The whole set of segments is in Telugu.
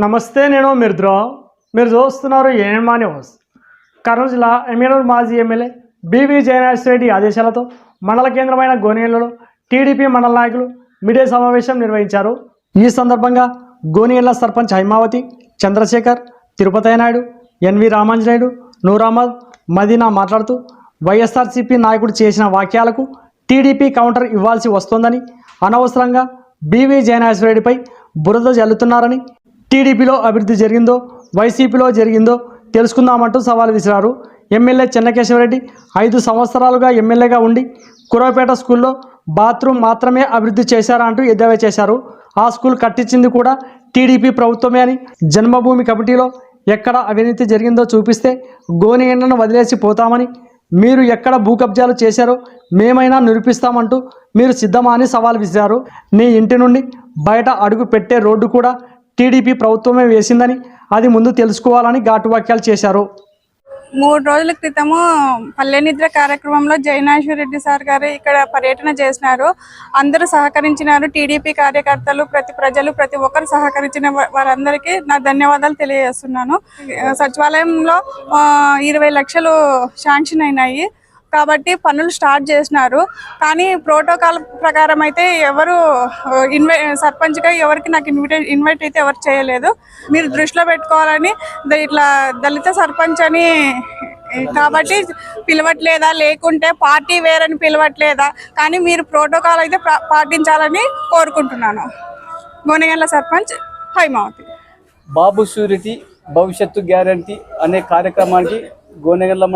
నమస్తే, నేను మిర్ద్రా. మీరు చూస్తున్నారు ఏఎన్మా న్యూస్. కర్నూలు జిల్లా ఎమ్మెల్యేలు మాజీ ఎమ్మెల్యే బివి జయనాథరెడ్డి ఆదేశాలతో మండల కేంద్రమైన గోనియన్లలో టీడీపీ మండల నాయకులు మీడియా సమావేశం నిర్వహించారు. ఈ సందర్భంగా గోనియన్ల సర్పంచ్ హైమావతి, చంద్రశేఖర్, తిరుపతి నాయుడు, ఎన్వి రామాంజనేయుడు, నూర్ అహ్మద్, మదీనా మాట్లాడుతూ వైఎస్ఆర్సీపీ నాయకుడు చేసిన వాక్యాలకు టీడీపీ కౌంటర్ ఇవ్వాల్సి వస్తోందని, అనవసరంగా బివి జయనాథరెడ్డిపై బురద జల్లుతున్నారని, టీడీపీలో అభివృద్ధి జరిగిందో వైసీపీలో జరిగిందో తెలుసుకుందామంటూ సవాల్ విసిరారు. ఎమ్మెల్యే చెన్నకేశవరెడ్డి 5 సంవత్సరాలుగా ఎమ్మెల్యేగా ఉండి కురవపేట స్కూల్లో బాత్రూమ్ మాత్రమే అభివృద్ధి చేశారా అంటూ ఎద్దేవా చేశారు. ఆ స్కూల్ కట్టించింది కూడా టీడీపీ ప్రభుత్వమే అని, జన్మభూమి కమిటీలో ఎక్కడ అవినీతి జరిగిందో చూపిస్తే గోనియన్లను వదిలేసి పోతామని, మీరు ఎక్కడ భూ కబ్జాలు చేశారో మేమైనా నిరూపిస్తామంటూ మీరు సిద్ధమా అని సవాల్ విసిరారు. నీ ఇంటి నుండి బయట అడుగు పెట్టే రోడ్డు కూడా టీడీపీ ప్రభుత్వమే వేసిందని, అది ముందు తెలుసుకోవాలని ఘాటు వ్యాఖ్యలు చేశారు. 3 రోజుల క్రితము పల్లె నిద్ర కార్యక్రమంలో జయనాథరెడ్డి సార్ గారు ఇక్కడ పర్యటన చేసినారు. అందరూ సహకరించినారు. టీడీపీ కార్యకర్తలు, ప్రతి ఒక్కరు సహకరించిన వారందరికీ నా ధన్యవాదాలు తెలియజేస్తున్నాను. సచివాలయంలో 20 లక్షలు శాంక్షన్ అయినాయి కాబట్టి పనులు స్టార్ట్ చేసినారు. కానీ ప్రోటోకాల్ ప్రకారం అయితే ఎవరు సర్పంచ్గా ఎవరికి నాకు ఇన్వైట్ అయితే ఎవరు చేయలేదు. మీరు దృష్టిలో పెట్టుకోవాలని, ఇట్లా దళిత సర్పంచ్ అని కాబట్టి పిలవట్లేదా, లేకుంటే పార్టీ వేరని పిలవట్లేదా, కానీ మీరు ప్రోటోకాల్ అయితే పాటించాలని కోరుకుంటున్నాను. గోనియన్ల సర్పంచ్ హైమావతి. బాబు షూరిటీ భవిష్యత్తు గ్యారంటీ అనే కార్యక్రమానికి గోనెగండ్ల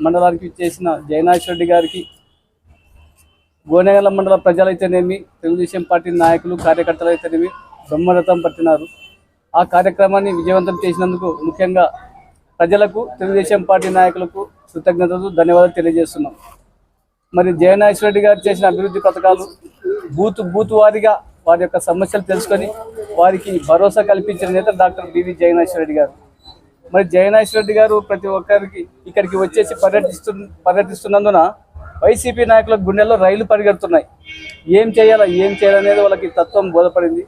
మండలానికి చేసిన జయనాథరెడ్డి గారికి, గోనెగండ్ల మండల ప్రజలైతేనేమి, తెలుగుదేశం పార్టీ నాయకులు, కార్యకర్తలు అయితేనేమి బ్రహ్మరథం పట్టినారు. ఆ కార్యక్రమాన్ని విజయవంతం చేసినందుకు ముఖ్యంగా ప్రజలకు, తెలుగుదేశం పార్టీ నాయకులకు కృతజ్ఞతలు, ధన్యవాదాలు తెలియజేస్తున్నాం. మరి జయనాథరెడ్డి గారు చేసిన అభివృద్ధి పథకాలు బూత్ వారీగా వారి యొక్క సమస్యలు తెలుసుకొని వారికి భరోసా కల్పించిన నేత డాక్టర్ బివి జయనాథరెడ్డి గారు. మరి జయనాథరెడ్డి గారు ప్రతి ఒక్కరికి ఇక్కడికి వచ్చేసి పర్యటిస్తున్నందున వైసీపీ నాయకుల గుండెల్లో రైలు పరిగెడుతున్నాయి. ఏం చేయాలనేది వాళ్ళకి తత్వం బోధపడింది.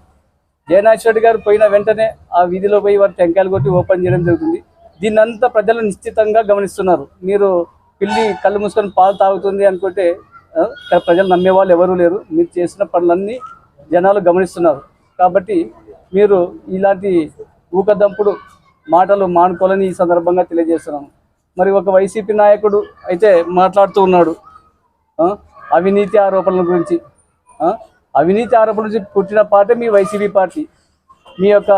జయనాథరెడ్డి గారు పోయిన వెంటనే ఆ వీధిలో పోయి వారు టెంకాయలు కొట్టి ఓపెన్ చేయడం జరుగుతుంది. దీన్నంతా ప్రజలు నిశ్చితంగా గమనిస్తున్నారు. మీరు పిల్లి కళ్ళు మూసుకొని పాలు తాగుతుంది అనుకుంటే ప్రజలు నమ్మేవాళ్ళు ఎవరూ లేరు. మీరు చేసిన పనులన్నీ జనాలు గమనిస్తున్నారు. కాబట్టి మీరు ఇలాంటి ఊకదంపుడు మాటలు మానుకోవాలని ఈ సందర్భంగా తెలియజేస్తున్నాను. మరి ఒక వైసీపీ నాయకుడు అయితే మాట్లాడుతూ ఉన్నాడు అవినీతి ఆరోపణల గురించి. అవినీతి ఆరోపణల నుంచి పుట్టిన పార్టీ మీ వైసీపీ పార్టీ. మీ యొక్క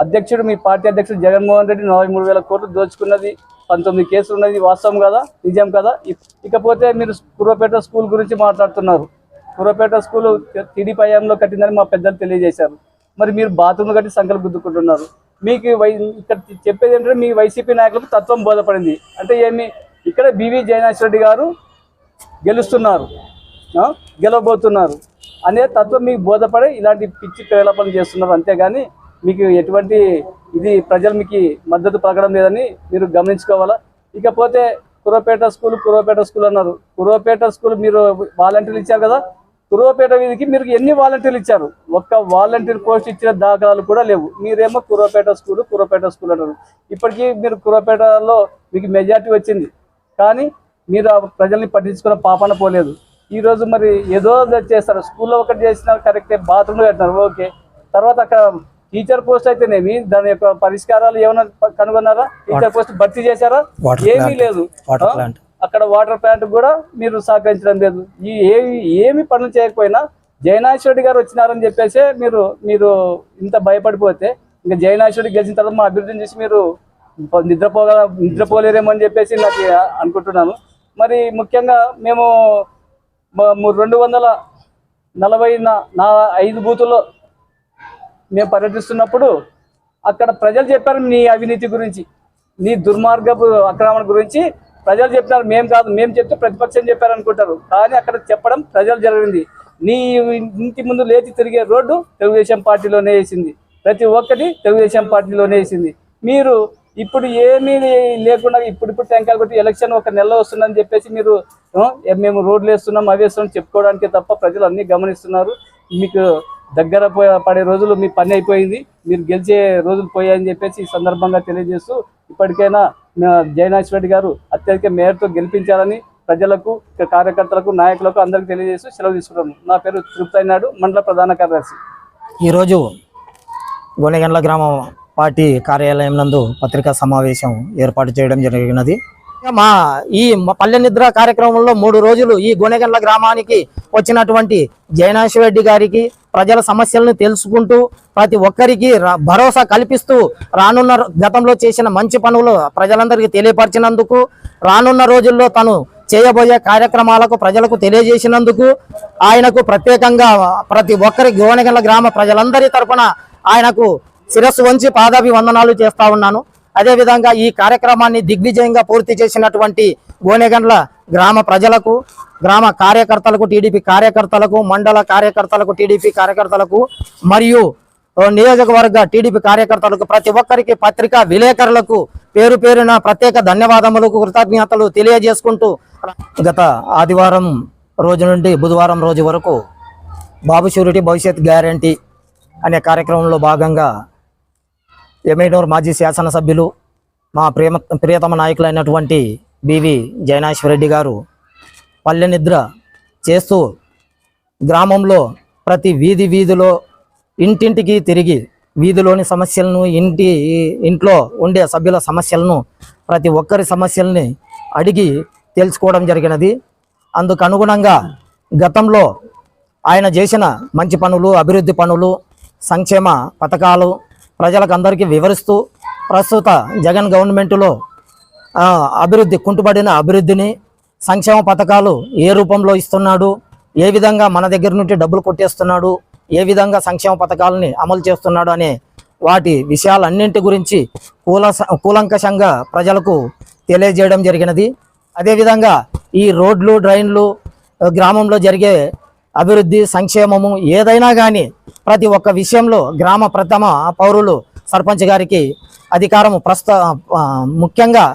అధ్యక్షుడు, మీ పార్టీ అధ్యక్షుడు జగన్మోహన్ రెడ్డి 43,000 కోట్లు దోచుకున్నది, 19 కేసులు ఉన్నది వాస్తవం కదా, నిజం కదా. ఇకపోతే మీరు కురవపేట స్కూల్ గురించి మాట్లాడుతున్నారు. కురవపేట స్కూల్ టీడీపీ హయాంలో కట్టిందని మా పెద్దలు తెలియజేశారు. మరి మీరు బాత్రూమ్లు కట్టి సంఖ్యలు గుద్దుకుంటున్నారు. మీకు ఇక్కడ చెప్పేది ఏంటంటే మీ వైసీపీ నాయకులకు తత్వం బోధపడింది. అంటే ఏమి, ఇక్కడ బివి జయనాథరెడ్డి గారు గెలవబోతున్నారు అనే తత్వం మీకు బోధపడి ఇలాంటి పిచ్చి ప్రలాపనలు చేస్తున్నారు. అంతేగాని మీకు ఎటువంటి ప్రజలు మీకు మద్దతు పలకడం లేదని మీరు గమనించుకోవాలా. ఇకపోతే కురవపేట స్కూల్ అన్నారు. కురవపేట స్కూల్ మీరు వాలంటీర్లు ఇచ్చారు కదా, కురవపేట వీధికి మీరు ఎన్ని వాలంటీర్లు ఇచ్చారు? ఒక్క వాలంటీర్ పోస్ట్ ఇచ్చిన దాఖలాలు కూడా లేవు. మీరేమో కురవపేట స్కూల్ అన్నారు. ఇప్పటికీ మీరు కురవపేటలో మీకు మెజార్టీ వచ్చింది, కానీ మీరు ఆ ప్రజల్ని పట్టించుకున్న పాపన పోలేదు. ఈరోజు మరి ఏదో చేస్తారు. స్కూల్లో ఒకటి చేసిన కరెక్టే, బాత్రూమ్లో పెట్టినారు, ఓకే. తర్వాత అక్కడ టీచర్ పోస్ట్ అయితేనేమి దాని యొక్క పరిష్కారాలు ఏమైనా కనుగొన్నారా? టీచర్ పోస్ట్ భర్తీ చేశారా? ఏమీ లేదు. అక్కడ వాటర్ ప్లాంట్ కూడా మీరు సహకరించడం లేదు. ఏమి పనులు చేయకపోయినా జయనాథరెడ్డి గారు వచ్చినారని చెప్పేసి మీరు ఇంత భయపడిపోతే, ఇంకా జయనాథరెడ్డి గెలిచిన తర్వాత మా అభివృద్ధిని చూసి మీరు నిద్రపోలేరేమో అని చెప్పేసి నాకు అనుకుంటున్నాను. మరి ముఖ్యంగా మేము 245 బూతుల్లో మేము పర్యటిస్తున్నప్పుడు అక్కడ ప్రజలు చెప్పారు నీ అవినీతి గురించి, నీ దుర్మార్గపు ఆక్రమణ గురించి ప్రజలు చెప్పినారు. మేము కాదు, మేము చెప్తే ప్రతిపక్షం చెప్పారనుకుంటారు. కానీ అక్కడ చెప్పడం ప్రజలు జరిగింది. నీ ఇంటి ముందు లేచి తిరిగే రోడ్డు తెలుగుదేశం పార్టీలోనే వేసింది, ప్రతి ఒక్కటి తెలుగుదేశం పార్టీలోనే వేసింది. మీరు ఇప్పుడు ఏమీ లేకుండా ఇప్పుడు టెంకాయలు కొట్టి ఎలక్షన్ 1 నెల వస్తుందని చెప్పేసి మీరు మేము రోడ్లు వేస్తున్నాం, అవి వేస్తున్నాం చెప్పుకోవడానికే తప్ప ప్రజలు అన్నీ గమనిస్తున్నారు. మీకు దగ్గర పడే రోజులు మీ పని అయిపోయింది, మీరు గెలిచే రోజులు పోయాయని చెప్పేసి ఈ సందర్భంగా తెలియజేస్తూ ఇప్పటికైనా జయనాథ్ రెడ్డి గారు అత్యధిక మేయర్తో గెలిపించాలని ప్రజలకు, కార్యకర్తలకు, నాయకులకు అందరికీ తెలియజేస్తూ సెలవు తీసుకున్నాము. నా పేరు తిరుపతి నాయుడు, మండల ప్రధాన కార్యదర్శి. ఈరోజు గోనెగండ్ల గ్రామ పార్టీ కార్యాలయం నందు పత్రికా సమావేశం ఏర్పాటు చేయడం జరిగినది. మా పల్లె నిద్ర కార్యక్రమంలో 3 రోజులు ఈ గోనెగండ్ల గ్రామానికి వచ్చినటువంటి జయనాథ్ రెడ్డి గారికి ప్రజల సమస్యలను తెలుసుకుంటూ ప్రతి ఒక్కరికి భరోసా కల్పిస్తూ రానున్న గతంలో చేసిన మంచి పనులు ప్రజలందరికీ తెలియపరిచినందుకు, రానున్న రోజుల్లో తను చేయబోయే కార్యక్రమాలకు ప్రజలకు తెలియజేసినందుకు ఆయనకు ప్రత్యేకంగా ప్రతి ఒక్కరి గోనెగండ్ల గ్రామ ప్రజలందరి తరపున ఆయనకు శిరస్సు వంచి పాదాభివందనాలు చేస్తా ఉన్నాను. అదేవిధంగా ఈ కార్యక్రమాన్ని దిగ్విజయంగా పూర్తి చేసినటువంటి గోనెగండ్ల గ్రామ ప్రజలకు, గ్రామ కార్యకర్తలకు, టీడీపీ కార్యకర్తలకు, మండల కార్యకర్తలకు, టీడీపీ కార్యకర్తలకు మరియు నియోజకవర్గ టీడీపీ కార్యకర్తలకు, ప్రతి ఒక్కరికి, పత్రికా విలేకరులకు పేరు పేరున ప్రత్యేక ధన్యవాదములకు, కృతజ్ఞతలు తెలియజేసుకుంటూ గత ఆదివారం రోజు నుండి బుధవారం రోజు వరకు బాబు షూరిటీ భవిష్యత్ గ్యారంటీ అనే కార్యక్రమంలో భాగంగా ఎమ్మెల్యేనూరు మాజీ శాసనసభ్యులు మా ప్రియతమ నాయకులైనటువంటి బివి జయనాథ్ రెడ్డి గారు పల్లె నిద్ర చేస్తూ గ్రామంలో ప్రతి వీధిలో ఇంటింటికి తిరిగి వీధిలోని సమస్యలను, ఇంట్లో ఉండే సభ్యుల సమస్యలను, ప్రతి ఒక్కరి సమస్యల్ని అడిగి తెలుసుకోవడం జరిగినది. అందుకు అనుగుణంగా గతంలో ఆయన చేసిన మంచి పనులు, అభివృద్ధి పనులు, సంక్షేమ పథకాలు ప్రజలకు అందరికీ వివరిస్తూ ప్రస్తుత జగన్ గవర్నమెంటులో అభివృద్ధి, కుంటుపడిన అభివృద్ధిని, సంక్షేమ పథకాలు ఏ రూపంలో ఇస్తున్నాడు, ఏ విధంగా మన దగ్గర నుండి డబ్బులు కొట్టేస్తున్నాడు, ఏ విధంగా సంక్షేమ పథకాలని అమలు చేస్తున్నాడు అనే వాటి విషయాలన్నింటి గురించి కూలంకషంగా ప్రజలకు తెలియజేయడం జరిగినది. అదేవిధంగా ఈ రోడ్లు, డ్రైన్లు, గ్రామంలో జరిగే అభివృద్ధి, సంక్షేమము ఏదైనా కానీ ప్రతి ఒక్క విషయంలో గ్రామ ప్రథమ పౌరులు సర్పంచ్ గారికి అధికారము ముఖ్యంగా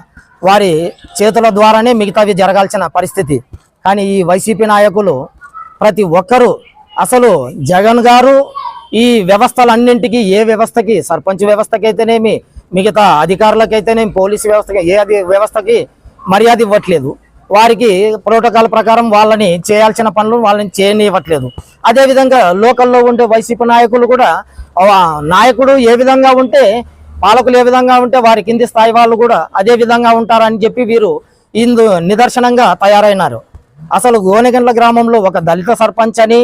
వారి చేతుల ద్వారానే మిగతావి జరగాల్సిన పరిస్థితి. కానీ ఈ వైసీపీ నాయకులు ప్రతి ఒక్కరూ అసలు జగన్ గారు ఈ వ్యవస్థలన్నింటికి, ఏ వ్యవస్థకి, సర్పంచ్ వ్యవస్థకైతేనేమి, మిగతా అధికారులకైతేనేమి, పోలీసు వ్యవస్థకి, ఏ వ్యవస్థకి మర్యాద ఇవ్వట్లేదు. వారికి ప్రోటోకాల్ ప్రకారం వాళ్ళని చేయాల్సిన పనులు వాళ్ళని చేయనివ్వట్లేదు. అదేవిధంగా లోకల్లో ఉండే వైసీపీ నాయకులు కూడా నాయకుడు ఏ విధంగా ఉంటే, పాలకులు ఏ విధంగా ఉంటే వారి కింది స్థాయి వాళ్ళు కూడా అదే విధంగా ఉంటారని చెప్పి వీరు నిదర్శనంగా తయారైనారు. అసలు గోనెగండ్ల గ్రామంలో ఒక దళిత సర్పంచ్ అని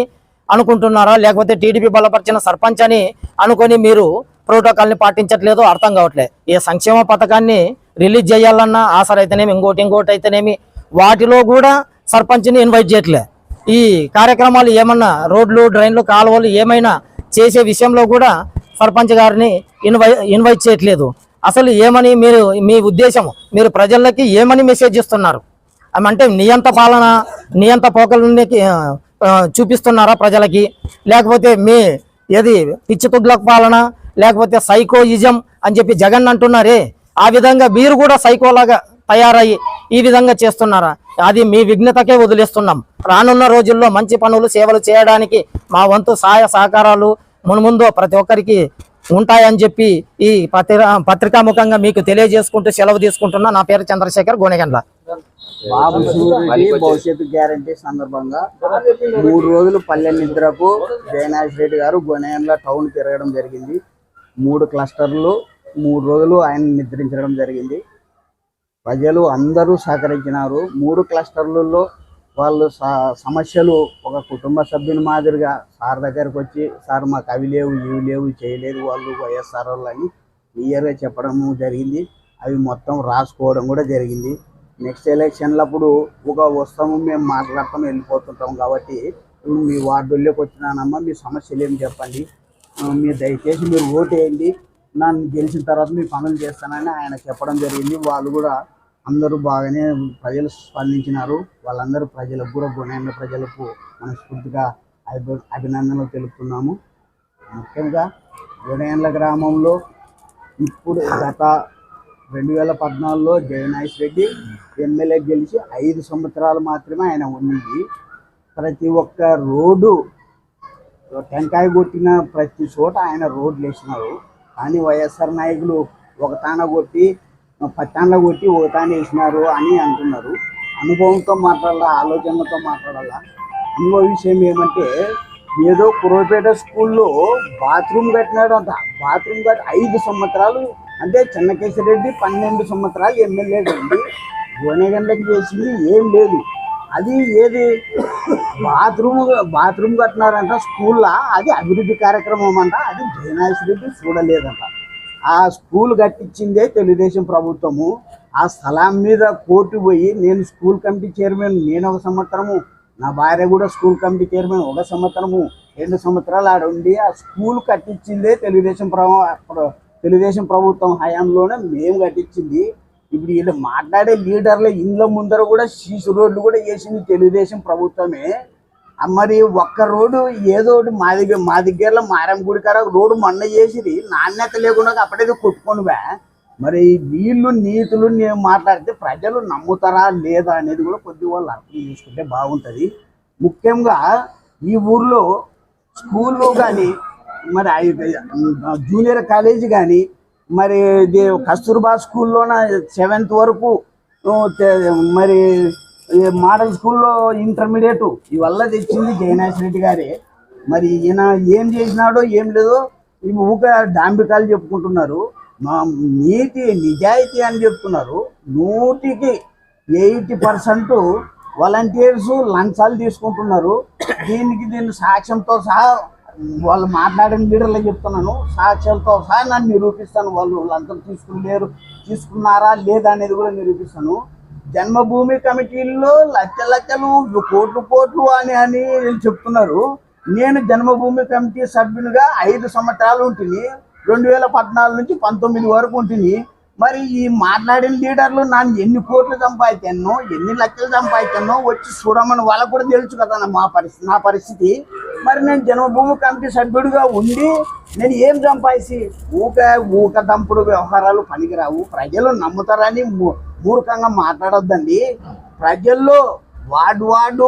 అనుకుంటున్నారా, లేకపోతే టీడీపీ బలపరిచిన సర్పంచ్ అని అనుకొని మీరు ప్రోటోకాల్ని పాటించట్లేదో అర్థం కావట్లేదు. ఏ సంక్షేమ పథకాన్ని రిలీజ్ చేయాలన్నా, ఆసరైతేనేమి, ఇంకోటి అయితేనేమి, వాటిలో కూడా సర్పంచ్ని ఇన్వైట్ చేయట్లే. ఈ కార్యక్రమాలు ఏమన్నా రోడ్లు, డ్రైన్లు, కాలువలు ఏమైనా చేసే విషయంలో కూడా సర్పంచ్ గారిని ఇన్వైట్ చేయట్లేదు. అసలు ఏమని మీ ఉద్దేశం, మీరు ప్రజలకి ఏమని మెసేజ్ ఇస్తున్నారు? అంటే నియంత పాలన, నియంత పోకలని చూపిస్తున్నారా ప్రజలకి, లేకపోతే మీ ఏది పిచ్చి తుగ్లక్ పాలన, లేకపోతే సైకోయిజం అని చెప్పి జగన్ అంటున్నారే, ఆ విధంగా మీరు కూడా సైకోలాగా తయారయ్యి ఈ విధంగా చేస్తున్నారా? అది మీ విఘ్నతకే వదిలేస్తున్నాం. రానున్న రోజుల్లో మంచి పనులు, సేవలు చేయడానికి మా వంతు సహాయ సహకారాలు మున్ముందు ప్రతి ఒక్కరికి ఉంటాయని చెప్పి ఈ పత్రికాముఖంగా మీకు తెలియజేసుకుంటూ సెలవు తీసుకుంటున్నా. నా పేరు చంద్రశేఖర్, గోనెగండ్ల. బాబు షూరిటీ భవిష్యత్తు గ్యారంటీ సందర్భంగా 3 రోజులు పల్లె నిద్రకు జయనాథ్ రెడ్డి గారు గోనెగండ్ల టౌన్ తిరగడం జరిగింది. 3 క్లస్టర్లు 3 రోజులు ఆయన నిద్రించడం జరిగింది. ప్రజలు అందరూ సహకరించినారు. 3 క్లస్టర్లలో వాళ్ళు సమస్యలు ఒక కుటుంబ సభ్యుని మాదిరిగా సార్ దగ్గరకు వచ్చి, సార్ మాకు అవి లేవు, ఇవి లేవు, చేయలేదు వాళ్ళు వైఎస్ఆర్ వాళ్ళు అని క్లియర్గా చెప్పడం జరిగింది. అవి మొత్తం రాసుకోవడం కూడా జరిగింది. నెక్స్ట్ ఎలక్షన్లప్పుడు వస్తాము, మేము మాట్లాడతాం, వెళ్ళిపోతుంటాం. కాబట్టి మీ వార్డుల్లోకి వచ్చినానమ్మా, మీ సమస్యలు ఏమి చెప్పండి, మీరు దయచేసి మీరు ఓటు వేయండి, నన్ను గెలిచిన తర్వాత మీ పనులు చేస్తానని ఆయన చెప్పడం జరిగింది. వాళ్ళు కూడా అందరూ బాగానే ప్రజలు స్పందించినారు. వాళ్ళందరూ ప్రజలకు కూడా, గోనెగండ్ల ప్రజలకు మనస్ఫూర్తిగా అభినందనలు తెలుపుతున్నాము. ముఖ్యంగా గోనెగండ్ల గ్రామంలో ఇప్పుడు గత 2014లో జయనాథ్ రెడ్డి ఎమ్మెల్యే గెలిచి 5 సంవత్సరాలు మాత్రమే ఆయన ఉంది. ప్రతి ఒక్క రోడ్డు టెంకాయ కొట్టిన ప్రతి చోట ఆయన రోడ్లు వేసినారు. కానీ వైఎస్ఆర్ నాయకులు ఒక తాన కొట్టి పత్తాన్లో కొట్టి ఒక తాన వేసినారు అని అంటున్నారు. అనుభవంతో మాట్లాడాలా, ఆలోచనలతో మాట్లాడాలా. ఇంకో విషయం ఏమంటే, ఏదో కురవపేట స్కూల్లో బాత్రూమ్ కట్టినాడు అంట. బాత్రూమ్ కట్టి 5 సంవత్సరాలు, అంటే చెన్నకేశ్వరరెడ్డి 12 సంవత్సరాలు ఎమ్మెల్యే అండి. గోనెగండ్లకి చేసింది ఏం లేదు. అది ఏది బాత్రూమ్ కట్టినారంట స్కూల్లో. అది అభివృద్ధి కార్యక్రమం అంట. అది జయనాథరెడ్డి చూడలేదంట. ఆ స్కూల్ కట్టించిందే తెలుగుదేశం ప్రభుత్వము. ఆ స్థలం మీద కోర్టు పోయి, నేను స్కూల్ కమిటీ చైర్మన్, నేను 1 సంవత్సరము, నా భార్య కూడా స్కూల్ కమిటీ చైర్మన్ 1 సంవత్సరము, 2 సంవత్సరాలు ఆడ ఉండి ఆ స్కూల్ కట్టించిందే తెలుగుదేశం ప్రభుత్వం హయాంలోనే మేము కట్టించింది. ఇప్పుడు వీళ్ళు మాట్లాడే లీడర్ల ఇండ్ల ముందర కూడా సీసీ రోడ్లు కూడా వేసింది తెలుగుదేశం ప్రభుత్వమే. మరి ఒక్క రోడ్డు ఏదో ఒకటి మా దగ్గరలో మారం గుడికార రోడ్డు మొన్న చేసిది, నాణ్యత లేకుండా అప్పుడేదో కొట్టుకొని మరి వీళ్ళు నీతులు నేను మాట్లాడితే ప్రజలు నమ్ముతారా లేదా అనేది కూడా కొద్ది వాళ్ళు అర్థం చేసుకుంటే బాగుంటుంది. ముఖ్యంగా ఈ ఊర్లో స్కూళ్ళు కానీ, మరి జూనియర్ కాలేజీ కానీ, మరి కస్తూర్బా స్కూల్లోన 7th వరకు, మరి మోడల్ స్కూల్లో ఇంటర్మీడియట్ ఇవల్ల తెచ్చింది జయనాథరెడ్డి గారే. మరి ఈయన ఏం చేసినాడో ఏం లేదో ఊక డాంబికాలు చెప్పుకుంటున్నారు. మా నీతి నిజాయితీ అని చెప్తున్నారు. 100కి 80% వాలంటీర్స్ లంచాలు తీసుకుంటున్నారు. దీన్ని సాక్ష్యంతో సహా వాళ్ళు మాట్లాడిన లీడర్లు చెప్తున్నాను, సాక్ష్యాలతో సహా నన్ను నిరూపిస్తాను. వాళ్ళు లంచం తీసుకున్నారా లేదా అనేది కూడా నిరూపిస్తాను. జన్మభూమి కమిటీల్లో లక్షలు కోట్లు అని చెప్తున్నారు. నేను జన్మభూమి కమిటీ సభ్యునిగా 5 సంవత్సరాలు ఉంటుంది. 2014 నుంచి 19 వరకు ఉంటుంది. మరి ఈ మాట్లాడిన లీడర్లు నన్ను ఎన్ని కోట్లు సంపాదించానో, ఎన్ని లక్షలు సంపాదించానో వచ్చి చూడమని వాళ్ళకు కూడా తెలుసు కదా నా పరిస్థితి. మరి నేను జన్మభూమి కమిటీ సభ్యుడిగా ఉండి నేను ఏం సంపాదించి ఊక దంపుడు వ్యవహారాలు పనికిరావు. ప్రజలు నమ్ముతారని మూర్ఖంగా మాట్లాడొద్దండి. ప్రజల్లో వార్డు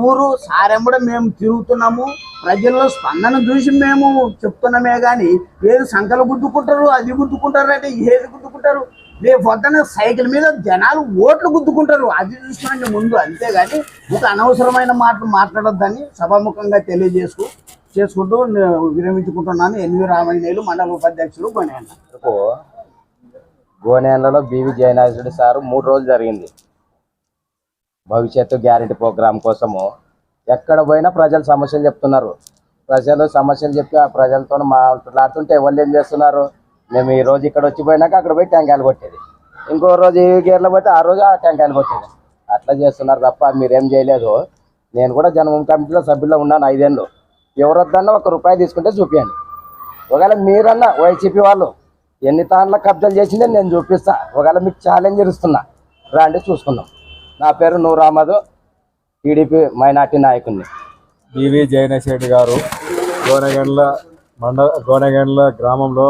ఊరు సారెంబడ మేము తిరుగుతున్నాము. ప్రజల్లో స్పందన చూసి మేము చెప్తున్నామే కానీ ఏది సంకలు గుద్దుకుంటారు, అది గుద్దుకుంటారు అంటే ఏది గుద్దుకుంటారు. రేపు పొద్దున సైకిల్ మీద జనాలు ఓట్లు గుద్దుకుంటారు, అది చూసినాక ముందు. అంతేగాని ఒక అనవసరమైన మాటలు మాట్లాడొద్దని సభాముఖంగా చేసుకుంటూ విరమించుకుంటున్నాను. ఎన్వి రామయ్యలు, మండల ఉపాధ్యక్షులు, గోనెగండ్ల. గోనెగండ్లలో బివి జయనాథరెడ్డి సారు 3 రోజులు జరిగింది భవిష్యత్తు గ్యారెంటీ ప్రోగ్రాం కోసము. ఎక్కడ పోయినా ప్రజలు సమస్యలు చెప్తున్నారు. ప్రజలు సమస్యలు చెప్పి ఆ ప్రజలతో మాట్లాడుతుంటే వాళ్ళు ఏం చేస్తున్నారు, మేము ఈ రోజు ఇక్కడ వచ్చిపోయినాక అక్కడ పోయి టెంకాయలు కొట్టేది, ఇంకో రోజు ఈ గేర్లో పోతే ఆ రోజు ఆ టెంకాయలు కొట్టేది. అట్లా చేస్తున్నారు తప్ప మీరేం చేయలేదు. నేను కూడా జన్మభూమి కమిటీలో సభ్యుల్లో ఉన్నాను 5 ఏళ్ళు. ఎవరొద్దన్నా ₹1 తీసుకుంటే చూపించండి. ఒకవేళ మీరన్నా వైసీపీ వాళ్ళు ఎన్ని తాన్ల కబ్జాలు చేసిందే నేను చూపిస్తా. ఒకవేళ మీకు ఛాలెంజ్ ఇస్తున్నా, రాండి చూసుకుందాం. నా పేరు నూర్ అహ్మద్, టీడీపీ మైనార్టీ నాయకుడిని. బివి జయనాథరెడ్డి గారు గోనెగండ్ల గ్రామంలో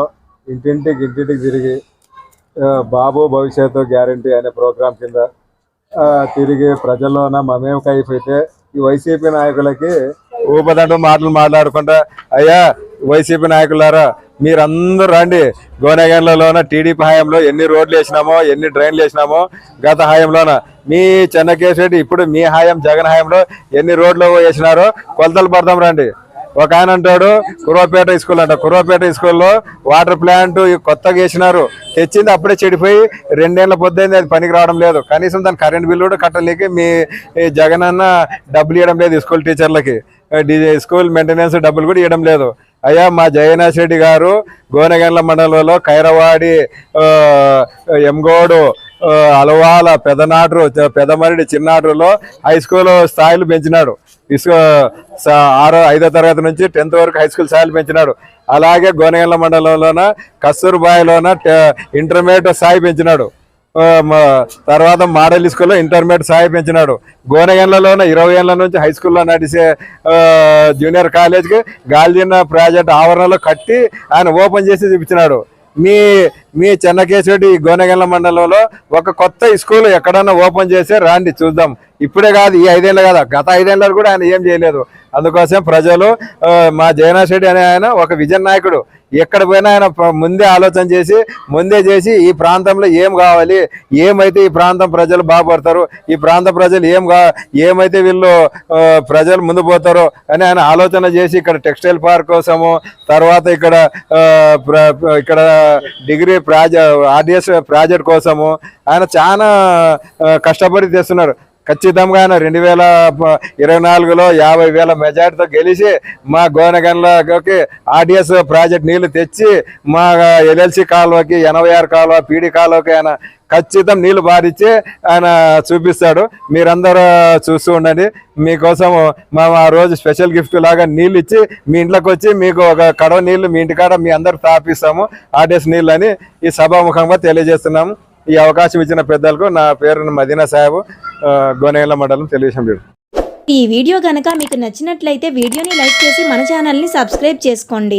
ఇంటింటికి తిరిగి బాబు భవిష్యత్తు గ్యారంటీ అనే ప్రోగ్రాం కింద తిరిగి ప్రజల్లోన మమేకైపోతే ఈ వైసీపీ నాయకులకి ఊపదంటూ మాట్లాడుకుంటా, అయ్యా వైసీపీ నాయకులారా మీరందరూ రండి, గోనెగండ్లలోన టీడీపీ హయాంలో ఎన్ని రోడ్లు వేసినామో, ఎన్ని డ్రైన్లు వేసినామో, గత హయాంలోన మీ చెన్నకేశ్వరెడ్డి, ఇప్పుడు మీ హయాం జగన్ హయాంలో ఎన్ని రోడ్లు వేసినారో కొలతలు పడదాం రండి. ఒక ఆయన అంటాడు కురవపేట స్కూల్ అంట, కురవపేట స్కూల్లో వాటర్ ప్లాంట్ కొత్తగా వేసినారు, తెచ్చింది అప్పుడే చెడిపోయి 2 ఏళ్ల పొద్దుంది, అది పనికి రావడం లేదు. కనీసం దాని కరెంట్ బిల్లు కూడా కట్టలేక మీ జగన్ అన్న డబ్బులు ఇవ్వడం లేదు స్కూల్ టీచర్లకి, స్కూల్ మెయింటెనెన్స్ డబ్బులు కూడా ఇవ్వడం లేదు. అయ్యా మా జయనాథరెడ్డి గారు గోనెగండ్ల మండలంలో ఖైరవాడి, ఎంగోడు, అలవాల, పెదమరిడి, చిన్నాడులో హై స్కూల్ స్థాయిలు పెంచినాడు. 5వ తరగతి నుంచి 10th వరకు హై స్కూల్ స్థాయిలు పెంచినాడు. అలాగే గోనెగండ్ల మండలంలోన కస్తూర్బాయిలోన ఇంటర్మీడియట్ స్థాయి పెంచినాడు. తర్వాత మోడల్ స్కూల్లో ఇంటర్మీడియట్ స్థాయి పెంచినాడు. గోనెగండ్లలోన 20 ఏళ్ల నుంచి హై స్కూల్లో నడిచే జూనియర్ కాలేజ్కి గాలిదిన్న ప్రాజెక్ట్ ఆవరణలో కట్టి ఆయన ఓపెన్ చేసి చూపించినాడు. మీ చెన్నకేశ్వరెడ్డి గోనెగండ్ల మండలంలో ఒక కొత్త స్కూల్ ఎక్కడన్నా ఓపెన్ చేసి రాండి చూద్దాం. ఇప్పుడే కాదు, ఈ 5 ఏళ్ళు కాదు, గత 5 ఏళ్ళు కూడా ఆయన ఏం చేయలేదు. అందుకోసం ప్రజలు మా జగన్నాథ్ రెడ్డి అనే ఆయన ఒక విజన్ నాయకుడు. ఎక్కడ పోయినా ఆయన ముందే ఆలోచన చేసి ఈ ప్రాంతంలో ఏం కావాలి, ఏమైతే ఈ ప్రాంతం ప్రజలు బాగుపడతారు, ఈ ప్రాంత ప్రజలు ఏమైతే వీళ్ళు ప్రజలు ముందు పోతారో అని ఆయన ఆలోచన చేసి ఇక్కడ టెక్స్టైల్ పార్క్ కోసము, తర్వాత ఇక్కడ డిగ్రీ ఆర్డిఎస్ ప్రాజెక్ట్ కోసము ఆయన చాలా కష్టపడి తెస్తున్నారు. ఖచ్చితంగా ఆయన 2024లో 50,000 మెజార్టీతో గెలిచి మా గోనెగండ్లకి ఆర్డిఎస్ ప్రాజెక్ట్ నీళ్లు తెచ్చి మా ఎల్ఎల్సి కాలువకి 86 కాలువ పీడి కాలువకి ఆయన ఖచ్చితం నీళ్లు బారిచ్చి ఆయన చూపిస్తాడు. మీరందరూ చూస్తూ ఉండండి. మీకోసం మేము ఆ రోజు స్పెషల్ గిఫ్ట్ లాగా నీళ్ళు ఇచ్చి మీ ఇంట్లోకి వచ్చి మీకు ఒక కడవ నీళ్లు మీ ఇంటికాడ మీ అందరు తాపిస్తాము ఆర్డిఎస్ నీళ్ళు అని ఈ సభాముఖంగా తెలియజేస్తున్నాము. ఈ అవకాశం ఇచ్చిన పెద్దలకు నా పేరు మదీనా సాహెబ్, గోనెగండ్ల మండలం తెలుగుదేశం. ఈ వీడియో గనక మీకు నచ్చినట్లయితే వీడియోని లైక్ చేసి మన ఛానల్ని సబ్స్క్రైబ్ చేసుకోండి.